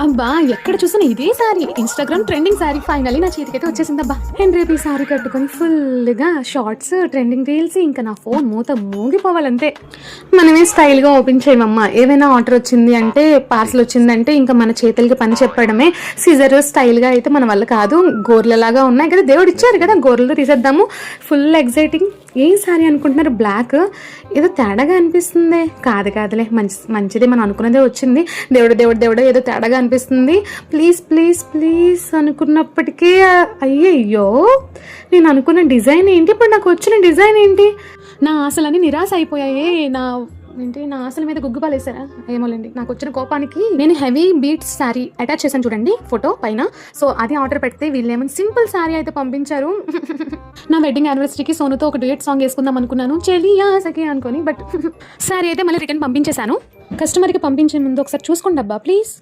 అబ్బా ఎక్కడ చూసినా ఇదే sorry, Instagram trending sorry finally నా చేతికైతే వచ్చేసిందబ్బా. నేను రేపు ఈ సారీ కట్టుకొని ఫుల్గా షార్ట్స్, ట్రెండింగ్ రీల్స్, ఇంకా నా ఫోన్ మూత మూగిపోవాలంతే. మనమే స్టైల్గా ఓపెన్ చేయమమ్మా. ఏదైనా ఆర్డర్ వచ్చింది అంటే, పార్సల్ వచ్చిందంటే ఇంకా మన చేతులకి పని చెప్పడమే. సిజర్ స్టైల్గా అయితే మన వల్ల కాదు. గోర్లలాగా ఉన్నాయి కదా, దేవుడు ఇచ్చారు కదా, గోర్లలో తీసేద్దాము. Full exciting. ఏం సారీ అనుకుంటున్నారు? బ్లాక్ ఏదో తేడాగా అనిపిస్తుంది. కాదులే, మంచిది, మనం అనుకున్నదే వచ్చింది. దేవుడు ఏదో తేడాగా అనిపిస్తుంది. ప్లీజ్ అనుకున్నప్పటికీ అయ్యయ్యో, నేను అనుకున్న డిజైన్ ఏంటి, ఇప్పుడు నాకు వచ్చిన డిజైన్ ఏంటి? నా ఆశలన్నీ నిరాశ అయిపోయాయి. నా ఆశల మీద గుగ్గుపాలేసారా ఏమోలేండి. నాకు వచ్చిన కోపానికి నేను హెవీ బీట్స్ శారీ అటాచ్ చేశాను చూడండి ఫోటో పైన. సో అది ఆర్డర్ పెడితే వీళ్ళేమో సింపుల్ శారీ అయితే పంపించారు. నా వెడ్డింగ్ యానివర్సరీకి సోనుతో ఒక డ్యూయట్ సాంగ్ వేసుకుందాం అనుకున్నాను, చెలియా సఖి అనుకొని. బట్ శారీ అయితే మళ్ళీ రిటర్న్ పంపించేశాను. కస్టమర్కి పంపించే ముందు ఒకసారి చూసుకోండి అబ్బా ప్లీజ్.